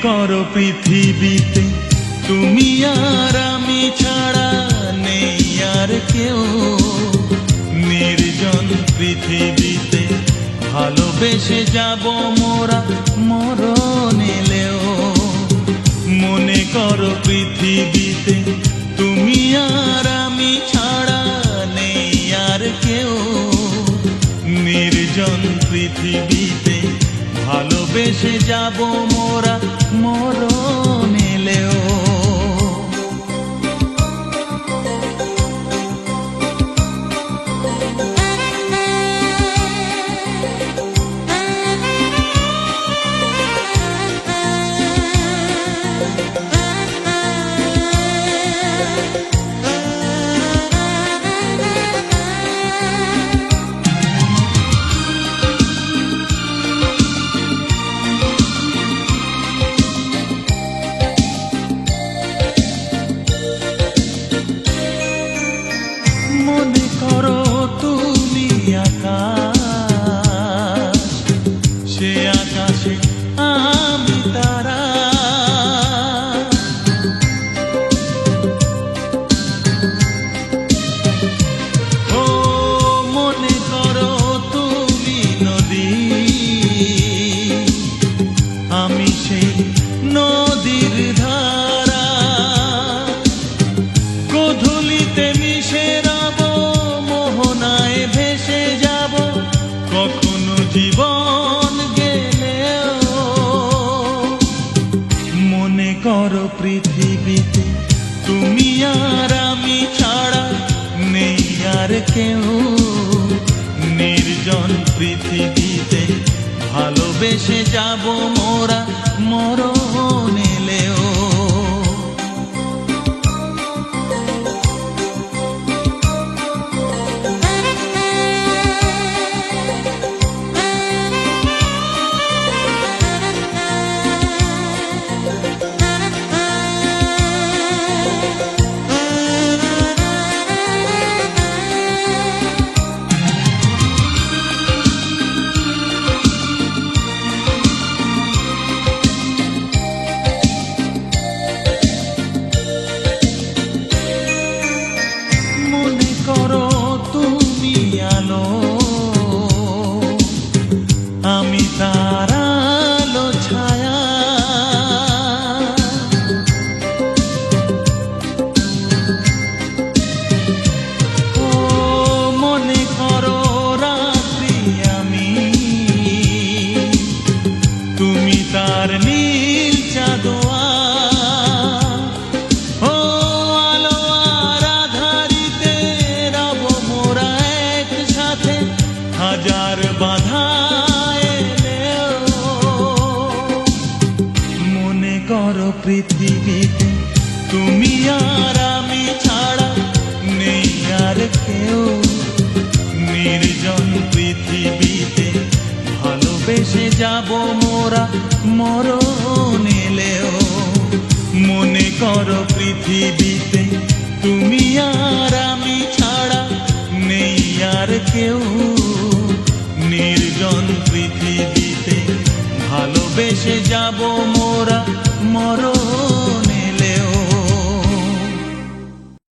করো পৃথিবীতে তুমি আর আমি ছাড়া নেই আর কেউ। নির্জন পৃথিবীতে ভালোবেসে যাব মোরা মরণ এলেও। মনে করো পৃথিবীতে তুমি আর আমি ছাড়া নেই আর কেউ। নির্জন পৃথিবীতে ভালোবেসে যাব মোরা মরণ এলেও। মনে করো তুমি আকাশ, সে আকাশে আমি তারা। ও মনে করো তুমি নদী, আমি সেই নদীর ধারা। গোধূলিতে মিশে ভেসে যাব কখনো জীবন গেলেও। মনে করো পৃথিবীতে তুমি আর আমি ছাড়া নেই আর কেউ। নির্জন পৃথিবীতে ভালোবেসে যাব মোরা মরণ এলেও। করো তুমি আলো, আমি তার আলো ছায়া। ও মনে করো রাত্রি আমি, তুমি তার নীল চাঁদোয়া। হাজার বাধা এলেও মনে করো পৃথিবীতে তুমি আর আমি ছাড়া নেই আর কেউ। নির্জন পৃথিবীতে ভালোবেসে যাব মোরা মরণ এলেও। মনে করো পৃথিবীতে তুমি আর আমি ছাড়া নেই আর কেউ। নির্জন পৃথিবীতে ভালোবেসে যাব মোরা মরণ